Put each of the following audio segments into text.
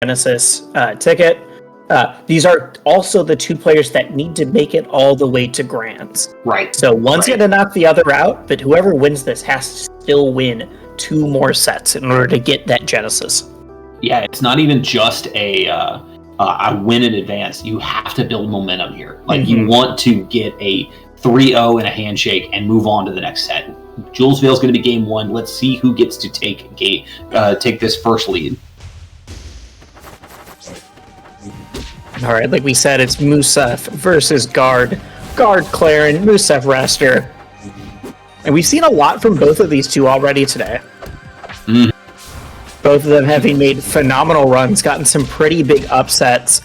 Genesis ticket. These are also the two players that need to make it all the way to Grands. Right. So one's going to knock the other out, but whoever wins this has to still win 2 more sets in order to get that Genesis. Yeah, it's not even just a win in advance. You have to build momentum here. Like, you want to get a 3-0 and a handshake and move on to the next set. Julesville's going to be game 1. Let's see who gets to take this first lead. All right, like we said, it's Moosseff versus Guard. Guard Claren, Moosseff Rester. And we've seen a lot from both of these two already today. Both of them having made phenomenal runs, gotten some pretty big upsets,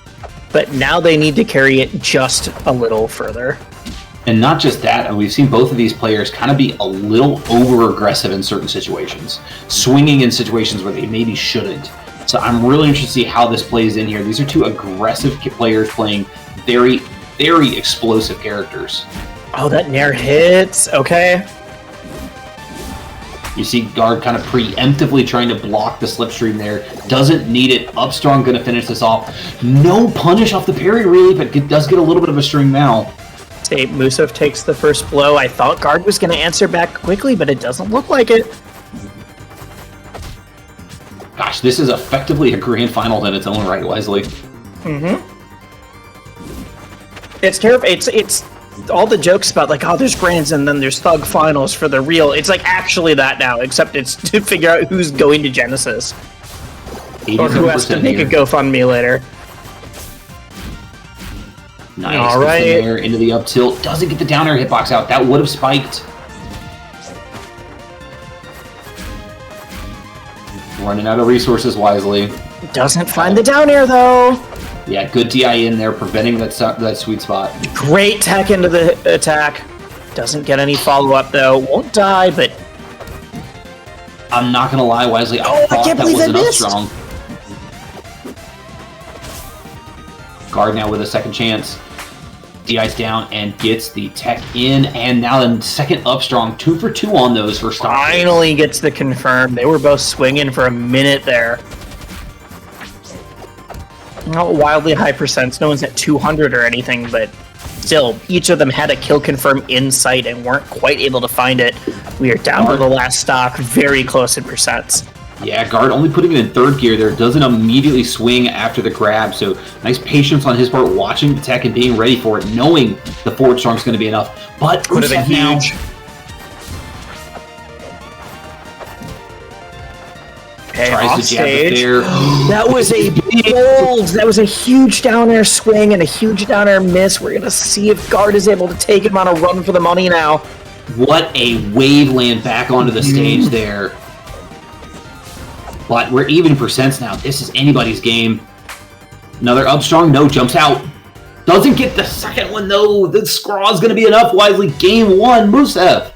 but now they need to carry it just a little further. And not just that, and we've seen both of these players kind of be a little over-aggressive in certain situations, swinging in situations where they maybe shouldn't. So I'm really interested to see how this plays in here. These are two aggressive players playing very, very explosive characters. Oh, that Nair hits. Okay. You see Guard kind of preemptively trying to block the slipstream there. Doesn't need it. Upstrong going to finish this off. No punish off the parry, really, but it does get a little bit of a string now. Say Moosseff takes the first blow. I thought Guard was going to answer back quickly, but it doesn't look like it. Gosh, this is effectively a grand final in its own right, Wesley. It's terrible. It's all the jokes about, like, oh, there's grands and then there's thug finals for the real. It's like actually that now, except it's to figure out who's going to Genesis. Or who has to make a GoFundMe later. Nice. All right. There into the up tilt. Doesn't get the down air hitbox out. That would have spiked. Running out of resources wisely. Doesn't find the down air though. Yeah, good DI in there, preventing that sweet spot. Great tech into the attack. Doesn't get any follow-up though. Won't die, but I'm not gonna lie, Wesley. I thought that was enough strong. Guard now with a second chance. DI's down and gets the tech in, and now the second up strong. 2 for 2 on those for stop. Finally gets the confirm. They were both swinging for a minute there. Not wildly high percents. No one's at 200 or anything, but still, each of them had a kill confirm in sight and weren't quite able to find it. We are down to the last stock, very close in percents. Yeah, Guard only putting it in third gear there. Doesn't immediately swing after the grab, so nice patience on his part, watching the tech and being ready for it, knowing the forward strong is going to be enough. But would have been huge. Okay, tries to jab it there. That was a bold, that was a huge down air swing and a huge down air miss. We're going to see if Guard is able to take him on a run for the money now. What a wave land back onto the stage there. But we're even percents now. This is anybody's game. Another up strong. No, jumps out. Doesn't get the second one, though. The scrawl is going to be enough. Wisely, game 1, Moosseff.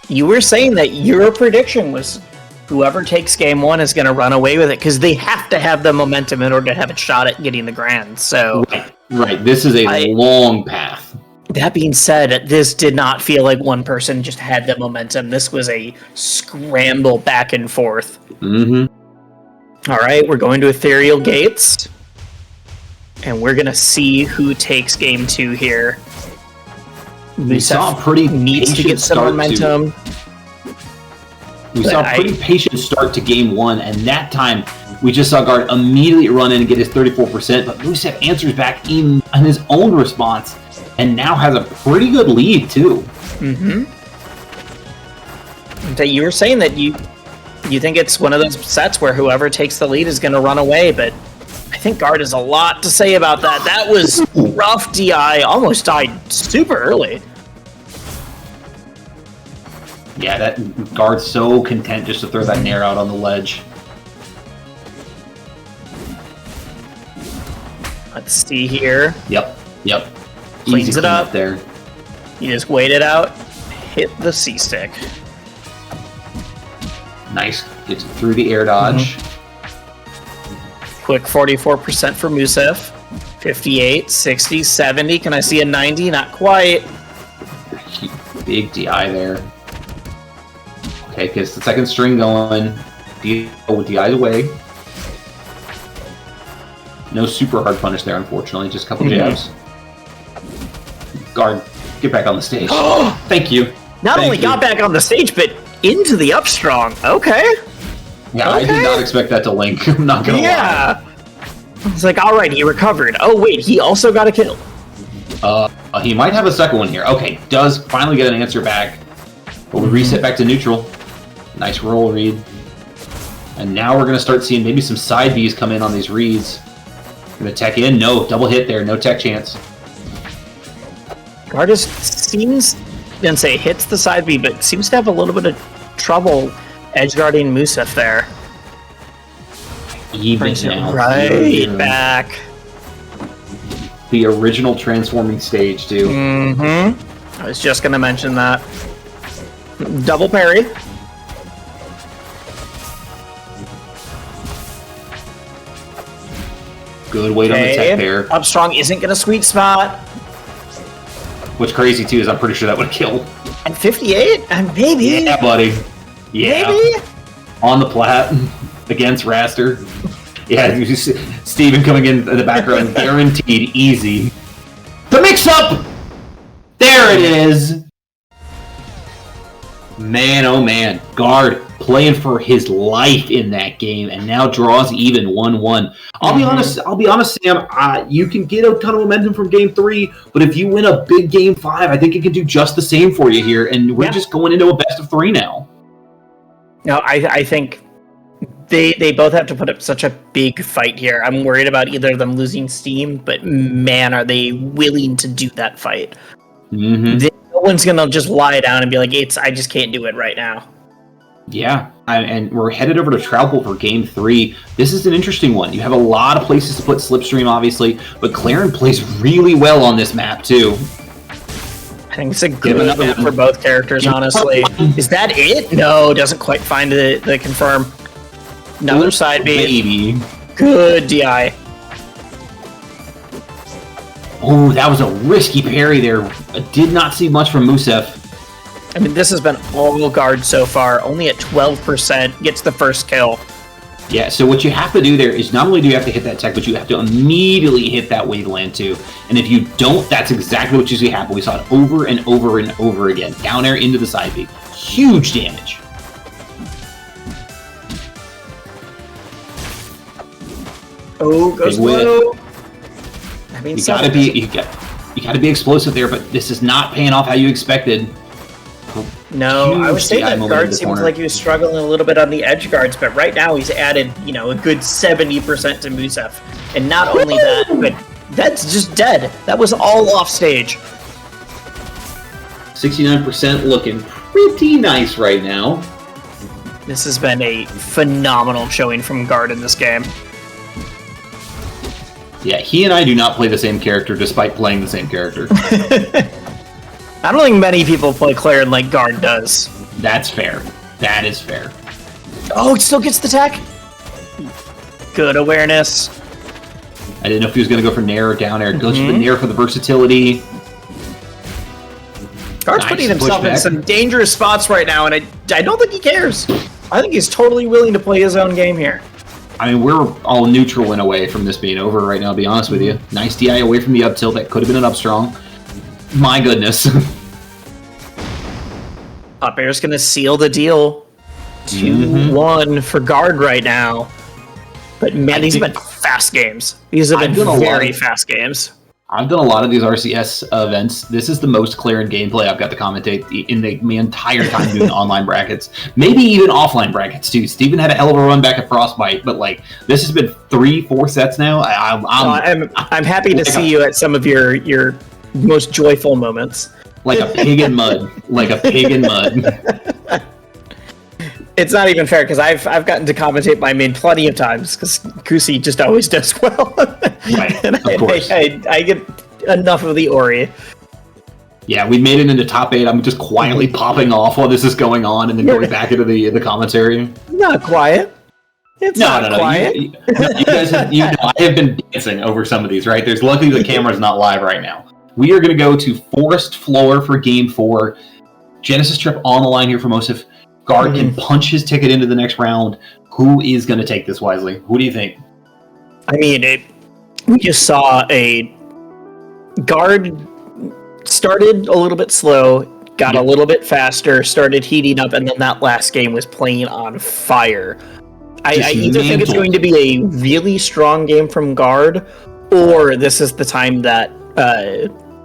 You were saying that your prediction was whoever takes game 1 is going to run away with it because they have to have the momentum in order to have a shot at getting the grand. So, right. This is a long path. That being said, this did not feel like one person just had the momentum. This was a scramble back and forth. All right, we're going to Ethereal Gates. And we're going to see who takes game 2 here. We saw a pretty needs to get some momentum. We saw a pretty patient start to game 1, and that time we just saw Guard immediately run in and get his 34%, but Moosseff answers back in on his own response, and now has a pretty good lead, too. You were saying that you think it's one of those sets where whoever takes the lead is going to run away, but I think Guard has a lot to say about that. That was rough DI, almost died super early. Yeah, that Guard's so content just to throw that nair out on the ledge. Let's see here. Yep. Cleans it up there. You just wait it out, hit the C-stick. Nice. Gets it through the air dodge. Quick 44% for Moosseff. 58, 60, 70. Can I see a 90? Not quite. Big DI there. Okay, gets the second string going. DI away. No super hard punish there, unfortunately. Just a couple jabs. Guard, get back on the stage. Thank you. Not only got back on the stage, but into the up strong. Okay. Yeah, I did not expect that to link. I'm not gonna lie. It's like, all right, he recovered. Oh wait, he also got a kill. He might have a second one here. Okay, does finally get an answer back. But we reset back to neutral. Nice roll read. And now we're gonna start seeing maybe some side Bs come in on these reads. Gonna tech in. No, double hit there. No tech chance. Gardas seems, I didn't say hits the side B, but seems to have a little bit of trouble edgeguarding Moosseff there. Even now. Right back. The original transforming stage, too. Mm-hmm. I was just gonna mention that. Double parry. Good weight on the tech there. Up strong isn't gonna sweet spot. What's crazy, too, is I'm pretty sure that would kill. And 58? And maybe. Yeah, buddy. Yeah. Maybe. On the plat against Raster. Yeah, you see Steven coming in the background, guaranteed easy. The mix-up! There it is! Man, oh man. Guard playing for his life in that game, and now draws even 1-1. I'll be honest, Sam. You can get a ton of momentum from Game 3, but if you win a big Game 5, I think it can do just the same for you here, and we're just going into a best of 3 now. No, I think they both have to put up such a big fight here. I'm worried about either of them losing steam, but man, are they willing to do that fight. No one's going to just lie down and be like, I just can't do it right now. Yeah, and we're headed over to Travel for Game 3. This is an interesting one. You have a lot of places to put Slipstream, obviously, but Claren plays really well on this map, too. I think it's a good map for both characters, honestly. Is that it? No, doesn't quite find the confirm. Another side B. Baby. Good DI. Oh, that was a risky parry there. I did not see much from Moosseff. I mean, this has been all guard so far. Only at 12% gets the first kill. Yeah, so what you have to do there is not only do you have to hit that tech, but you have to immediately hit that wave land too. And if you don't, that's exactly what usually happens. We saw it over and over and over again. Down air into the side B. Huge damage. Oh, goes low. I mean, you gotta be explosive there, but this is not paying off how you expected. No, I would say that guard seems like he was struggling a little bit on the edge guards, but right now he's added, a good 70% to Moosseff. And not only that, but that's just dead. That was all off stage. 69% looking pretty nice right now. This has been a phenomenal showing from guard in this game. Yeah, he and I do not play the same character despite playing the same character. I don't think many people play Claren like guard does. That's fair. That is fair. Oh, it still gets the tech? Good awareness. I didn't know if he was going to go for Nair or down air. Goes for the Nair for the versatility. Guard's putting himself in some dangerous spots right now, and I don't think he cares. I think he's totally willing to play his own game here. I mean, we're all neutral in a way from this being over right now, to be honest with you. Nice DI away from the up tilt. That could have been an up strong. My goodness. Up air's going to seal the deal. 2-1 for guard right now. But man, these have been fast games. These have been very fast games. I've done a lot of these RCS events. This is the most Claren gameplay I've got to commentate in my entire time doing online brackets. Maybe even offline brackets, too. Steven had a hell of a run back at Frostbite, but this has been 3-4 sets now. I'm happy to see you at some of your most joyful moments. Like a pig in mud. Like a pig in mud. It's not even fair, because I've gotten to commentate my main plenty of times, because Kusi just always does well. Right, and of course. I get enough of the Ori. Yeah, we made it into top 8. I'm just quietly popping off while this is going on, and then going back into the commentary. Not quiet. It's not quiet. You guys have, I have been dancing over some of these, right? Luckily the camera's not live right now. We are going to go to Forest Floor for Game 4. Genesis trip on the line here for Moosseff. Guard can punch his ticket into the next round. Who is going to take this wisely? Who do you think? I mean, we just saw a guard started a little bit slow, got a little bit faster, started heating up, and then that last game was playing on fire. I either think it's going to be a really strong game from guard, or this is the time that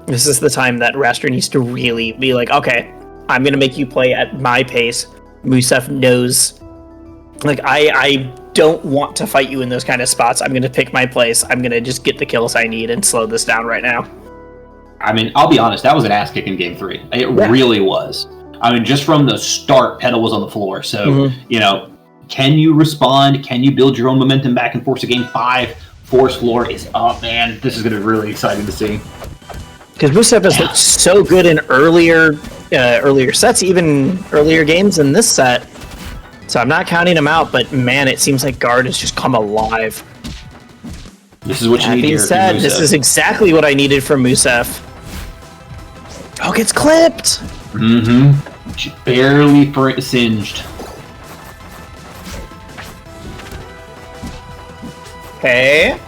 Raster needs to really be like, okay, I'm going to make you play at my pace. Moosseff knows, like, I don't want to fight you in those kind of spots. I'm going to pick my place. I'm going to just get the kills I need and slow this down right now. I mean, I'll be honest, that was an ass-kicking game 3. It really was. I mean, just from the start, Pedal was on the floor. So, can you respond? Can you build your own momentum back and forth to game 5? Force floor is up, man. This is going to be really exciting to see. Because Moosseff has looked so good in earlier sets, even earlier games in this set. So I'm not counting him out, but man, it seems like guard has just come alive. This is what you need here. That being said, this is exactly what I needed from Moosseff. Oh, gets clipped! She barely singed. Okay.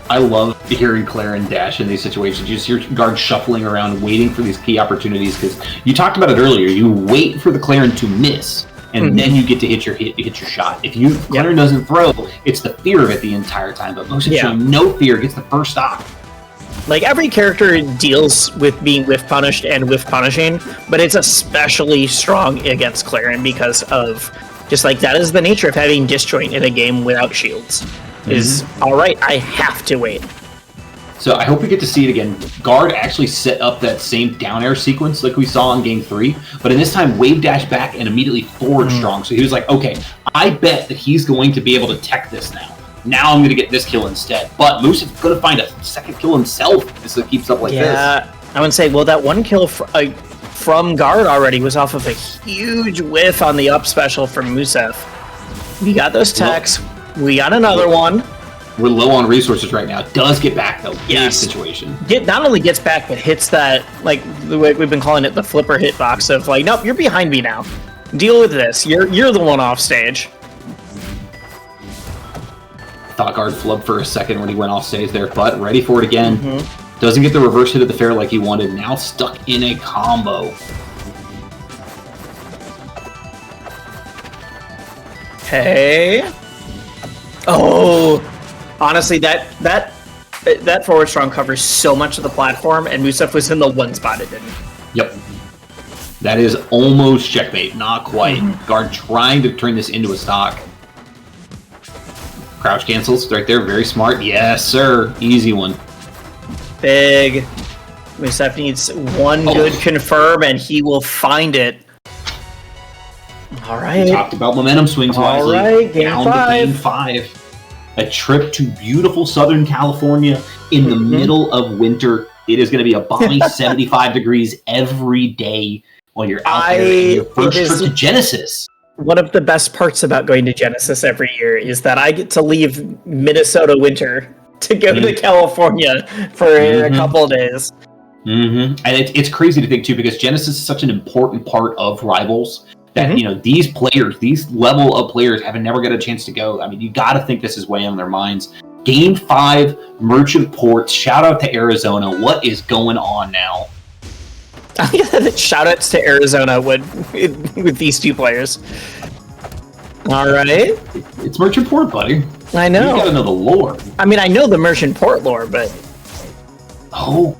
I love hearing Claren dash in these situations. You just hear guard shuffling around, waiting for these key opportunities, because you talked about it earlier. You wait for the Claren to miss, and then you get to hit your shot. If Claren doesn't throw, it's the fear of it the entire time. But Moosseff showing no fear, gets the first stop. Like, every character deals with being whiff punished and whiff punishing, but it's especially strong against Claren because of just like that is the nature of having disjoint in a game without shields. Is all right, I have to wait. So I hope we get to see it again. Guard actually set up that same down air sequence like we saw in game 3, but in this time wave dash back and immediately forward strong. So he was like, okay, I bet that he's going to be able to tech this now. Now I'm going to get this kill instead. But Moosseff's going to find a second kill himself if it keeps up like this. Yeah, I would say, well, that one kill from guard already was off of a huge whiff on the up special from Moosseff. We got those techs. We got another one. We're low on resources right now. Does get back, though. Yes. Situation. Not only gets back, but hits that, like, the way we've been calling it, the flipper hitbox of, like, nope, you're behind me now. Deal with this. You're the one off stage. Thought guard flubbed for a second when he went off stage there, but ready for it again. Doesn't get the reverse hit of the fair like he wanted. Now stuck in a combo. Okay. Oh, honestly, that forward strong covers so much of the platform, and Moosseff was in the one spot it didn't. Yep. That is almost checkmate. Not quite. Guard trying to turn this into a stock. Crouch cancels right there. Very smart. Yes, sir. Easy one. Big. Moosseff needs one good confirm, and he will find it. All right. We talked about momentum swings wisely. All right, game 5. Game 5. A trip to beautiful Southern California in the middle of winter. It is going to be a balmy 75 degrees every day while you're out there in your first trip to Genesis. One of the best parts about going to Genesis every year is that I get to leave Minnesota winter to go to California for a couple of days. And it's crazy to think, too, because Genesis is such an important part of Rivals that, these players, these level of players have never got a chance to go. I mean, you got to think this is weighing on their minds. Game 5, Merchant Ports. Shout out to Arizona. What is going on now? I think that shout outs to Arizona with these two players. All right. It's Merchant Port, buddy. I know. You gotta know the lore. I mean, I know the Merchant Port lore, but... Oh.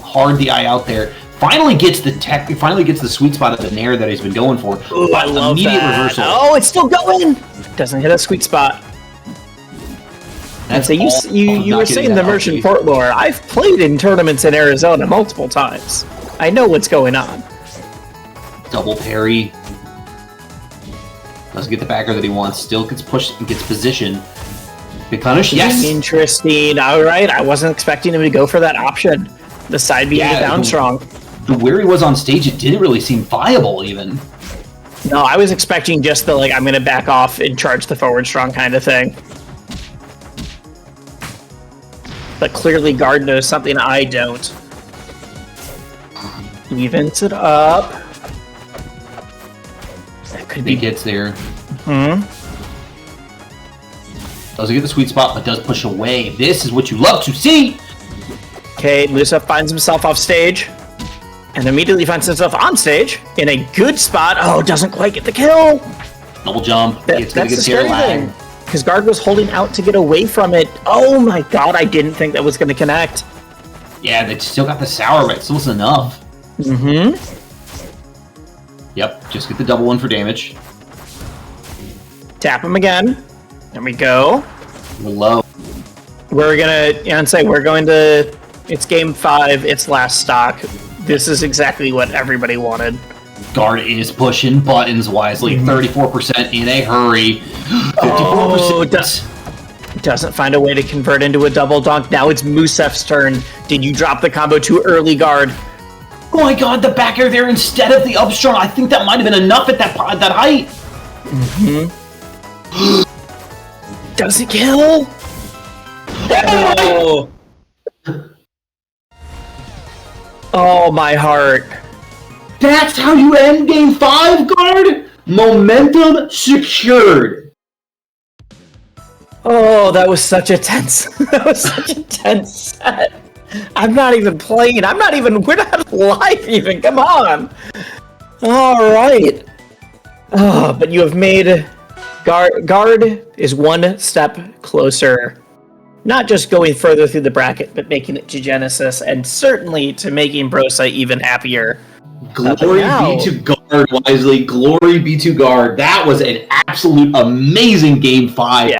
Hard the eye out there. Finally gets the tech. Finally gets the sweet spot of the nair that he's been going for. Ooh, I love immediate that. Reversal. Oh, it's still going. Doesn't hit a sweet spot. And so you were saying the Merchant Port lore. I've played in tournaments in Arizona multiple times. I know what's going on. Double parry. Doesn't get the backer that he wants. Still gets pushed and gets position. Big punish. Yes. Interesting. All right. I wasn't expecting him to go for that option. The side being the down strong. Where he was on stage, it didn't really seem viable even. No, I was expecting just the, I'm going to back off and charge the forward strong kind of thing. But clearly guard knows something I don't. Evens it up. That could be... He gets there. Doesn't get the sweet spot, but does push away. This is what you love to see. Okay, Moosseff finds himself off stage. And immediately finds himself on stage in a good spot. Oh, doesn't quite get the kill. Double jump. That's the scary thing. Because Guard was holding out to get away from it. Oh my god, I didn't think that was going to connect. Yeah, they still got the sour, but it still wasn't enough. Mm-hmm. Yep, just get the double one for damage. Tap him again. There we go. We're low. We're going to... It's game 5. It's last stock. This is exactly what everybody wanted. Guard is pushing buttons wisely. 34% in a hurry. 54%. Doesn't find a way to convert into a double dunk. Now it's Moosseff's turn. Did you drop the combo too early, Guard? Oh my god, the back air there instead of the up strong. I think that might have been enough at that height. Mm-hmm. Does it kill? Oh. Oh, my heart. That's how you end game 5, Guard? Momentum secured. Oh, that was such a tense... that was such a tense set. I'm not even playing. We're not live even. Come on. All right. Oh, but you have made... Guard is one step closer. Not just going further through the bracket, but making it to Genesis, and certainly to making Brosa even happier. Glory be to Guard, Wisely. Glory be to Guard. That was an absolute amazing game 5. Yeah.